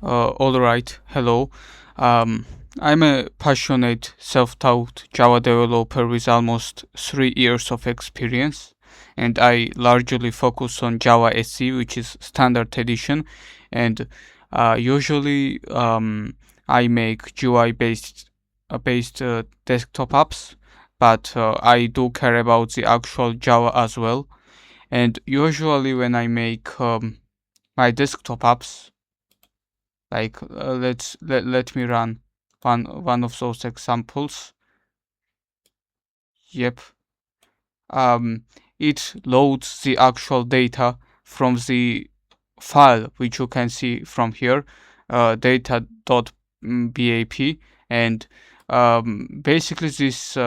All right, hello. Um, I'm a passionate self-taught Java developer with almost 3 years of experience, and I largely focus on Java SE, which is standard edition, and usually I make GUI based desktop apps, but I do care about the actual Java as well. And usually when I make my desktop apps, like let me run one of those examples. Yep. um it loads the actual data from the file which you can see from here, data.bap, and basically this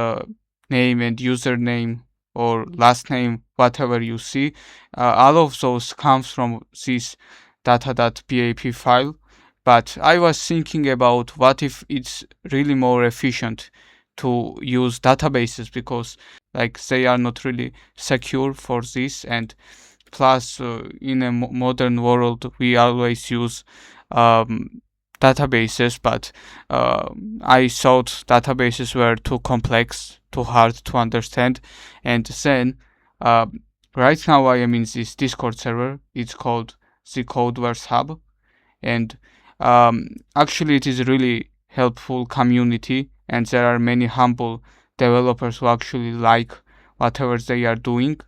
name and username or last name, whatever you see, all of those comes from this data.bap file. But I was thinking about what if it's really more efficient to use databases, because like they are not really secure for this, and plus in a modern world we always use um, databases, but uh, I thought databases were too complex, too hard to understand. And then uh, right now I am in this Discord server. It's called the Codeverse Hub, and actually it is really helpful community, and there are many humble developers who actually like whatever they are doing.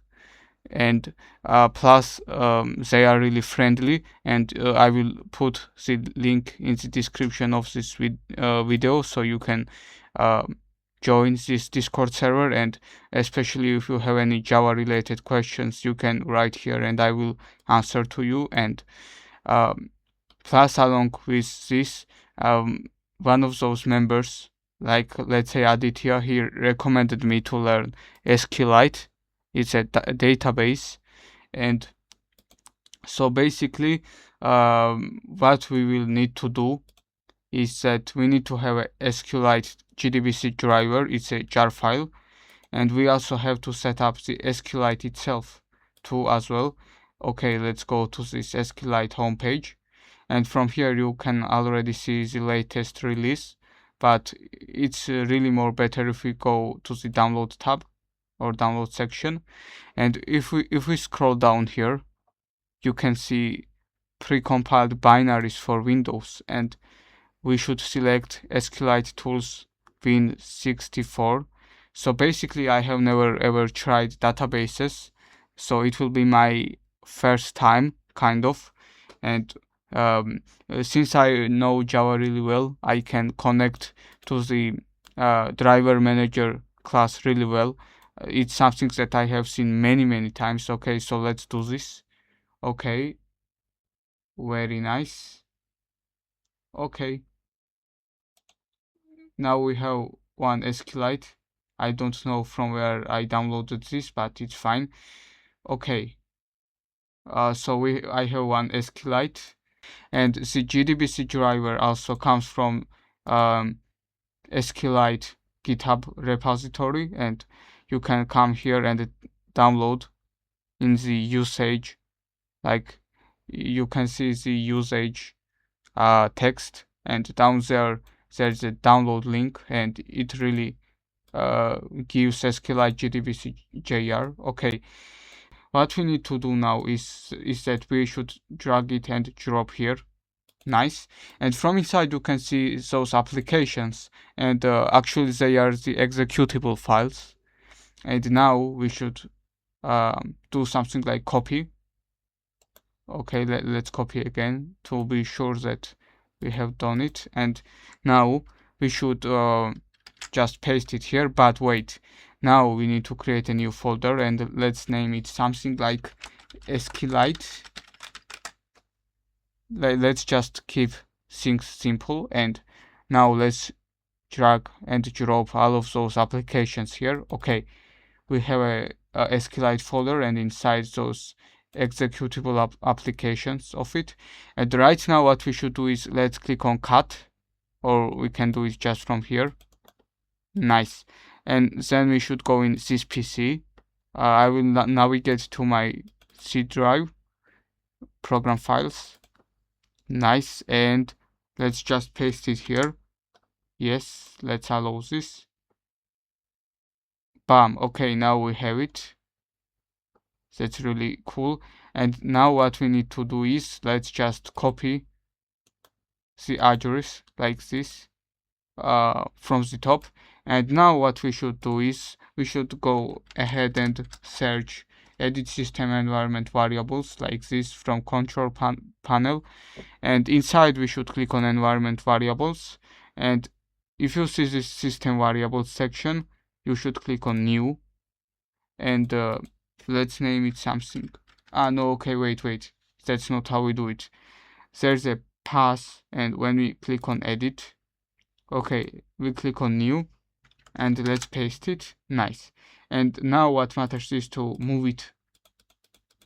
And plus they are really friendly, and I will put the link in the description of this video, so you can uh, join this Discord server. And especially if you have any Java related questions, you can write here and I will answer to you. And um, plus along with this, one of those members, like let's say Aditya, he recommended me to learn SQLite. It's a database. And so basically what we will need to do is that we need to have a SQLite JDBC driver. It's a jar file, and we also have to set up the SQLite itself too as well. Okay, let's go to this SQLite homepage, and from here you can already see the latest release, but it's really more better if we go to the download tab or download section. And if we scroll down here, you can see precompiled binaries for Windows, and we should select SQLite Tools Win64. So basically I have never ever tried databases, so it will be my first time kind of. And since I know Java really well, I can connect to the driver manager class really well. It's something that I have seen many times. Okay, so let's do this. Okay, very nice. Okay, now we have one SQLite. I don't know from where I downloaded this, but it's fine. Okay, so I have one SQLite, and the JDBC driver also comes from SQLite GitHub repository, and you can come here and download in the usage. Like you can see the usage text, and down there's a download link, and it really gives SQLite JDBC JR. Okay, what we need to do now is that we should drag it and drop here. Nice. And from inside you can see those applications, and actually they are the executable files. And now we should do something like copy. Okay, let's copy again to be sure that we have done it. And now we should just paste it here. But wait, now we need to create a new folder, and let's name it something like SQLite. Let's just keep things simple. And now let's drag and drop all of those applications here. Okay, we have a SQLite folder, and inside those executable applications of it. And right now what we should do is let's click on cut, or we can do it just from here. Nice. And then we should go in syspc. I will navigate to my C drive, program files. Nice. And Let's just paste it here. Yes, let's allow this. Bam. Okay, now we have it. That's really cool. And now what we need to do is let's just copy the address like this from the top. And now what we should do is we should go ahead and search edit system environment variables like this from control panel, and inside we should click on environment variables, and if you see this system variables section you should click on new, and let's name it something. No, okay, wait, that's not how we do it. There's a path, and when we click on edit, okay, we click on new and let's paste it. Nice. And now what matters is to move it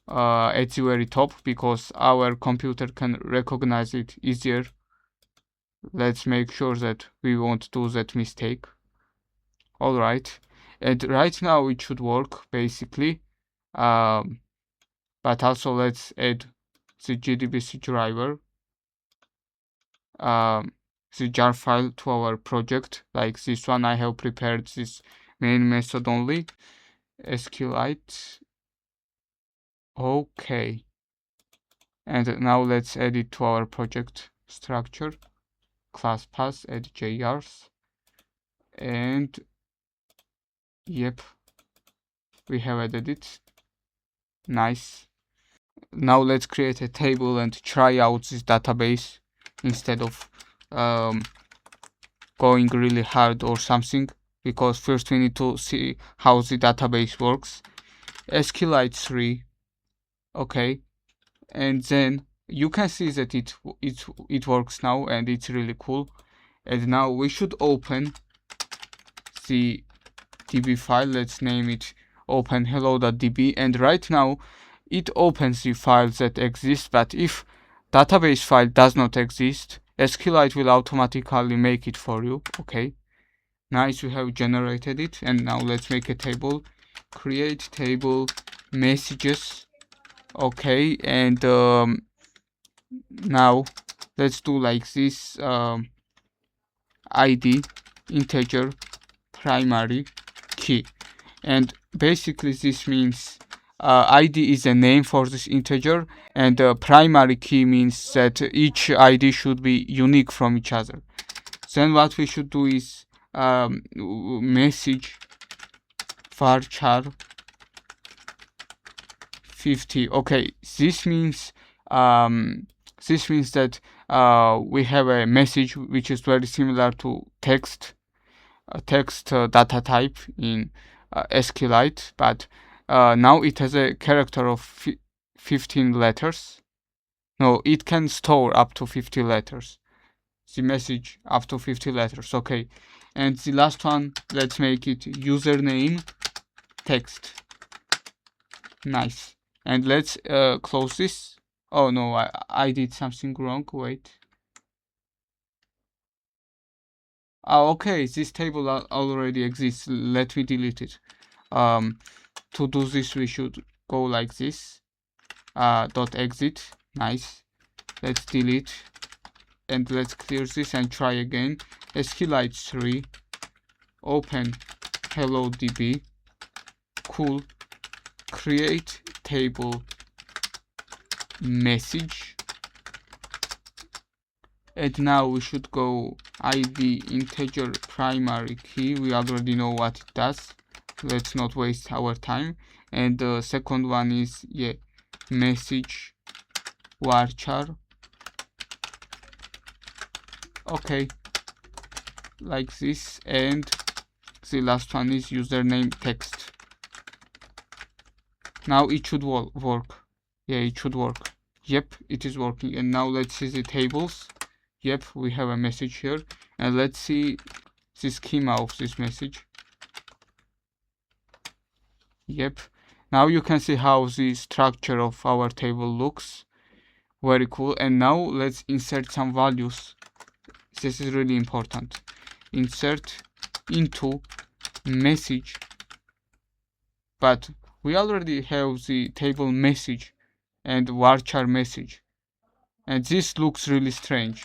at the very top because our computer can recognize it easier. Let's make sure that we won't do that mistake. Alright, and right now it should work basically, but also let's add the JDBC driver, the jar file to our project. Like this one, I have prepared this main method only, SQLite. Okay, and now let's add it to our project structure, class path, add jars, and yep, we have added it. Nice. Now let's create a table and try out this database instead of going really hard or something, because first we need to see how the database works. SQLite 3, okay, and then you can see that it works now and it's really cool. And now we should open the db file. Let's name it open hello.db, and right now it opens the files that exist, but if database file does not exist, SQLite will automatically make it for you. Okay, nice, we have generated it. And now let's make a table, create table messages. Okay, and now let's do like this, id integer primary key, and basically this means id is a name for this integer, and primary key means that each id should be unique from each other. Then what we should do is message varchar 50. Okay, this means that we have a message which is very similar to text data type in SQLite, but now it has a character of 15 letters. No, it can store up to 50 letters. The message up to 50 letters. Okay, and the last one, let's make it username text. Nice. And let's close this. Oh no, I did something wrong. Wait. Okay, this table already exists. Let me delete it. To do this, we should go like this. Dot exit. Nice. Let's delete. And let's clear this and try again. SQLite 3. Open hello.db. Cool. Create table message, and now we should go id integer primary key. We already know what it does. Let's not waste our time. And the second one is message varchar. Okay, like this. And the last one is username text. Now it should work. Yeah, it should work. Yep, it is working. And now let's see the tables. Yep, we have a message here. And let's see the schema of this message. Yep, now you can see how the structure of our table looks. Very cool. And now let's insert some values. This is really important. Insert into message, but we already have the table message and varchar message, and this looks really strange.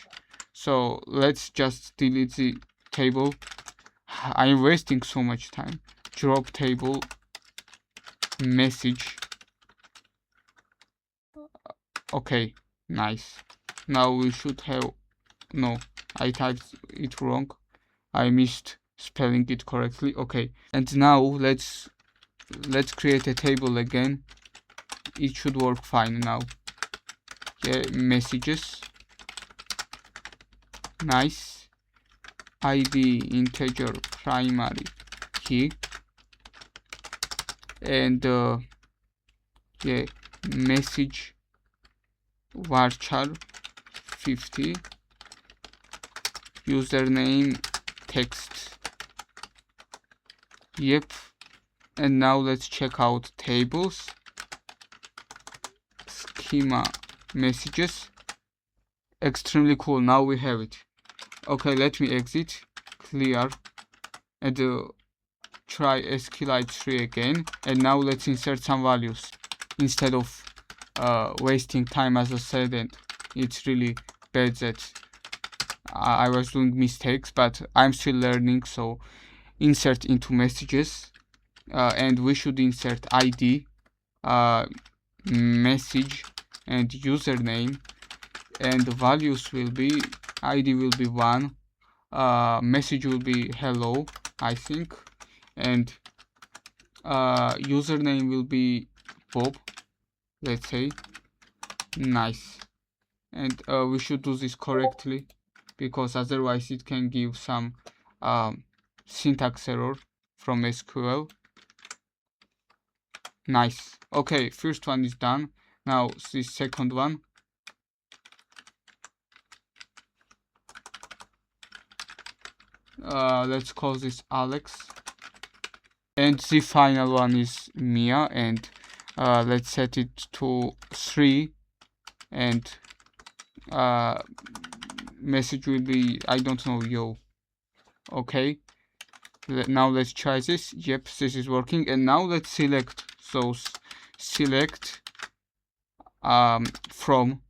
So let's just delete the table. I'm wasting so much time. Drop table message. Okay, nice. Now we should have, no, I typed it wrong. I missed spelling it correctly. Okay, and now let's create a table again. It should work fine now. Yeah, messages. Nice. ID integer primary key. And yeah, message varchar 50, username text. Yep. And now let's check out tables, schema messages. Extremely cool. Now we have it. Okay, let me exit, clear, and try SQLite 3 again. And now let's insert some values instead of wasting time. As I said, and it's really bad that I was doing mistakes, but I'm still learning. So insert into messages, and we should insert ID, message, and username, and the values will be, ID will be 1, message will be hello, I think, and username will be Bob, let's say. Nice. And we should do this correctly, because otherwise it can give some syntax error from SQL. Nice. Okay, first one is done. Now the second one. Let's call this Alex. And the final one is Mia, and let's set it to 3, and message will be, I don't know, yo. Okay, now let's try this. Yep, this is working. And now let's select those, select from,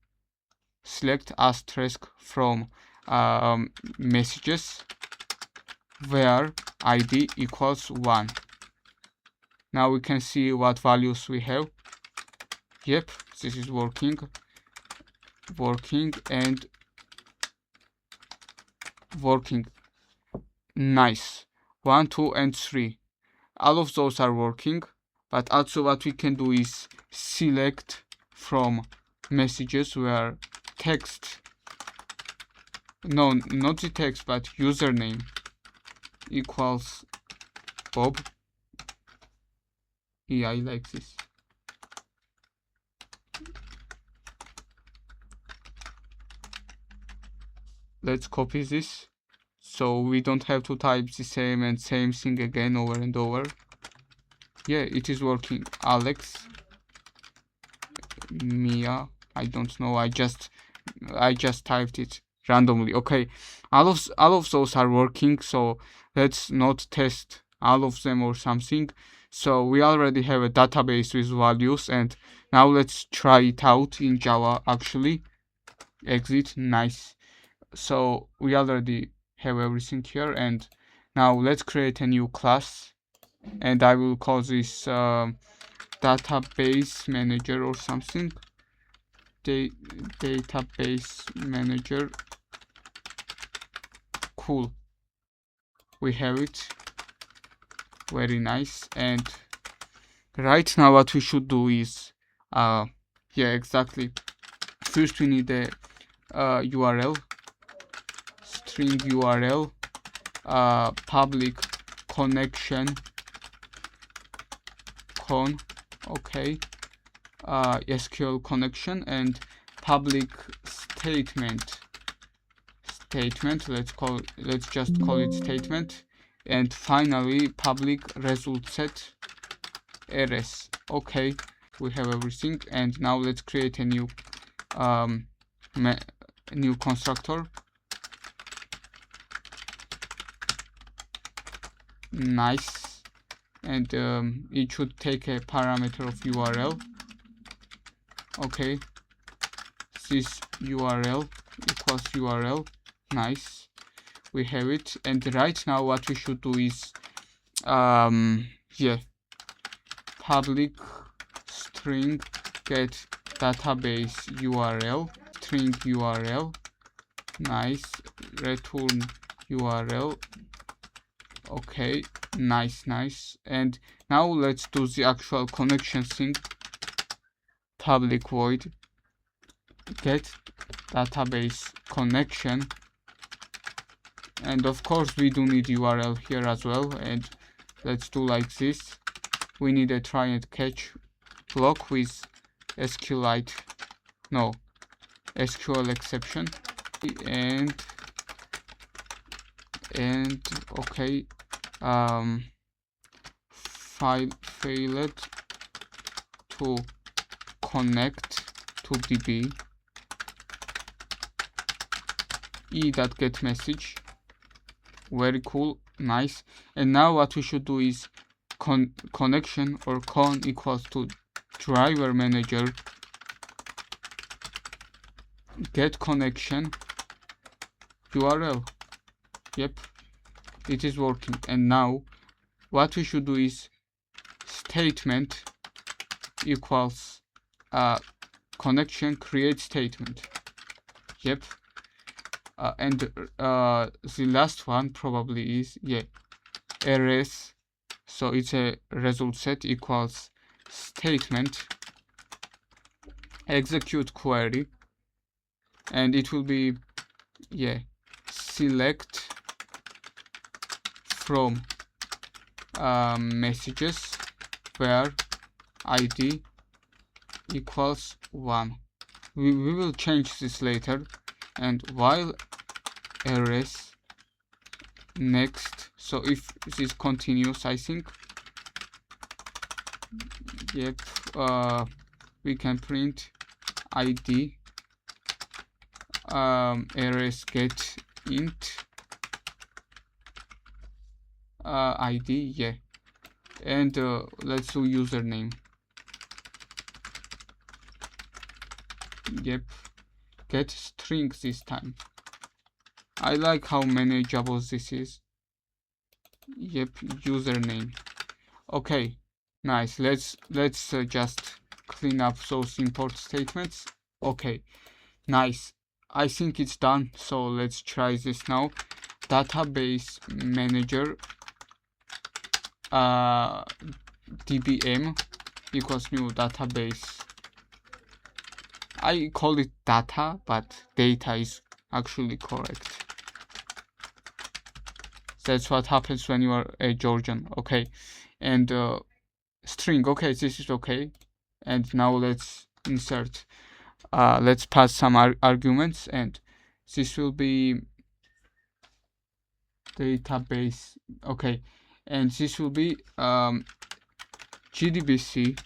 select asterisk from messages where ID equals 1. Now we can see what values we have. Yep, this is working and working. Nice. 1, 2, and 3. All of those are working, but also what we can do is select from messages where text, no, not the text, but username equals Bob. Yeah, I like this. Let's copy this so we don't have to type the same thing again over and over. Yeah, it is working. Alex, Mia, I don't know, I just typed it randomly. Okay, all of those are working, so let's not test all of them or something. So we already have a database with values, and now let's try it out in Java. Actually, exit. Nice. So we already have everything here, and now let's create a new class, and I will call this database manager or something. Database manager. Cool, we have it. Very nice. And right now what we should do is yeah, exactly, first we need a URL, string URL, public connection con, okay, SQL connection, and public statement. Let's just call it statement, and finally public result set rs. Okay, we have everything, and now let's create a new new constructor. Nice. And it should take a parameter of URL. Okay, this URL equals URL, Nice, we have it. And right now what we should do is yeah, public string get database URL, string URL. Nice, return URL. Okay, nice. And now let's do the actual connection thing. Public void get database connection, and of course we do need URL here as well. And let's do like this. We need a try and catch block with SQLite, no, SQL exception, and okay, file failed to connect to DB e.get message. Very cool, nice. And now what we should do is connection or con equals to driver manager get connection URL. Yep, it is working. And now what we should do is statement equals connection create statement. Yep. And the last one probably is, yeah, rs. So it's a result set equals statement execute query, and it will be, yeah, select from messages where id equals 1. We will change this later. And while rs next, so if this continues, I think, yep, we can print id rs get int id, yeah, and let's do username. Yep, get string this time. I like how manageable this is. Yep, username. Okay, nice. Let's just clean up those import statements. Okay, nice. I think it's done. So let's try this now. Database manager dbm equals new database. I call it data, but data is actually correct. That's what happens when you are a Georgian. Okay, and string. Okay, this is okay. And now let's insert. Let's pass some arguments, and this will be database. Okay, and this will be gdbc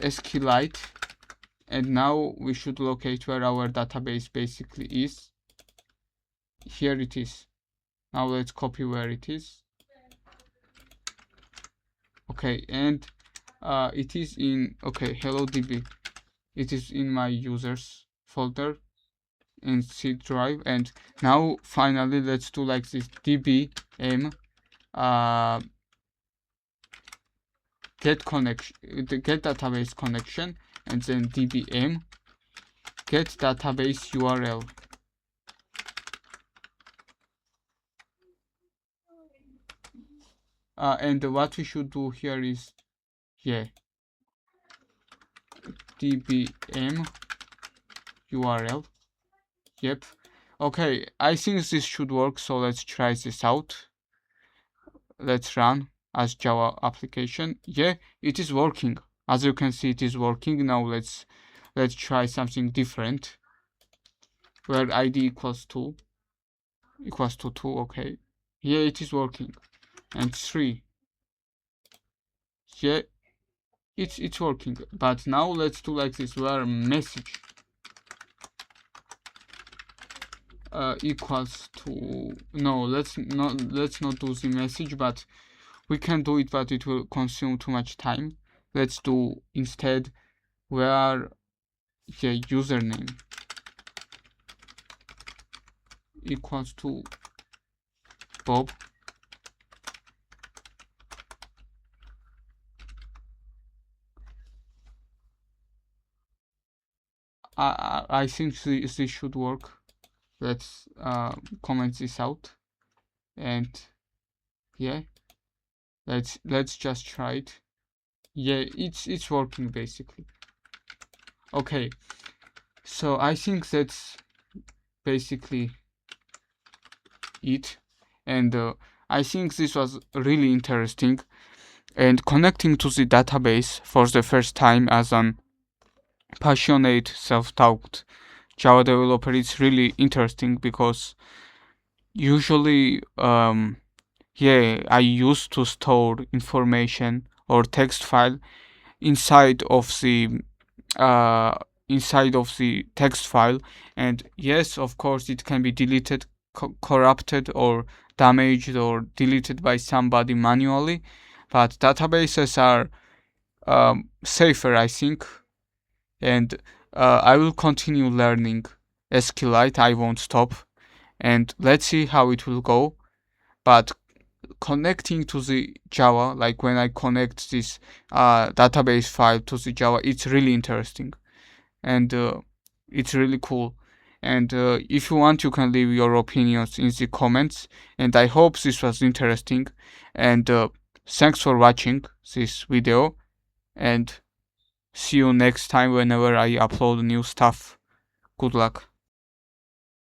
SQLite, and now we should locate where our database basically is. Here it is. Now let's copy where it is. Okay, and it is in, okay, hello DB. It is in my users folder in C drive. And now finally let's do like this: dbm get connection, get database connection, and then dbm get database URL. And what we should do here is, yeah, dbm URL. Yep. Okay, I think this should work, so let's try this out. Let's run as Java application. Yeah, it is working. As you can see, it is working. Now let's try something different, where id equals 2. Okay, yeah, it is working. And 3, yeah, it's working. But now let's do like this, where message equals to, no, let's not do the message, but we can do it, but it will consume too much time. Let's do instead where, yeah, username. equals to Bob. I think this should work. Let's comment this out, and yeah, let's just try it. Yeah, it's working basically. Okay, so I think that's basically it, and I think this was really interesting, and connecting to the database for the first time as an passionate self-taught Java developer is really interesting, because usually yeah, I used to store information or text file inside of the uh, text file, and yes, of course, it can be deleted, corrupted, or damaged, or deleted by somebody manually, but databases are safer, I think, and I will continue learning SQLite. I won't stop, and let's see how it will go. But connecting to the Java, like when I connect this database file to the Java, it's really interesting, and it's really cool. And if you want, you can leave your opinions in the comments, and I hope this was interesting, and thanks for watching this video, and see you next time whenever I upload new stuff. Good luck.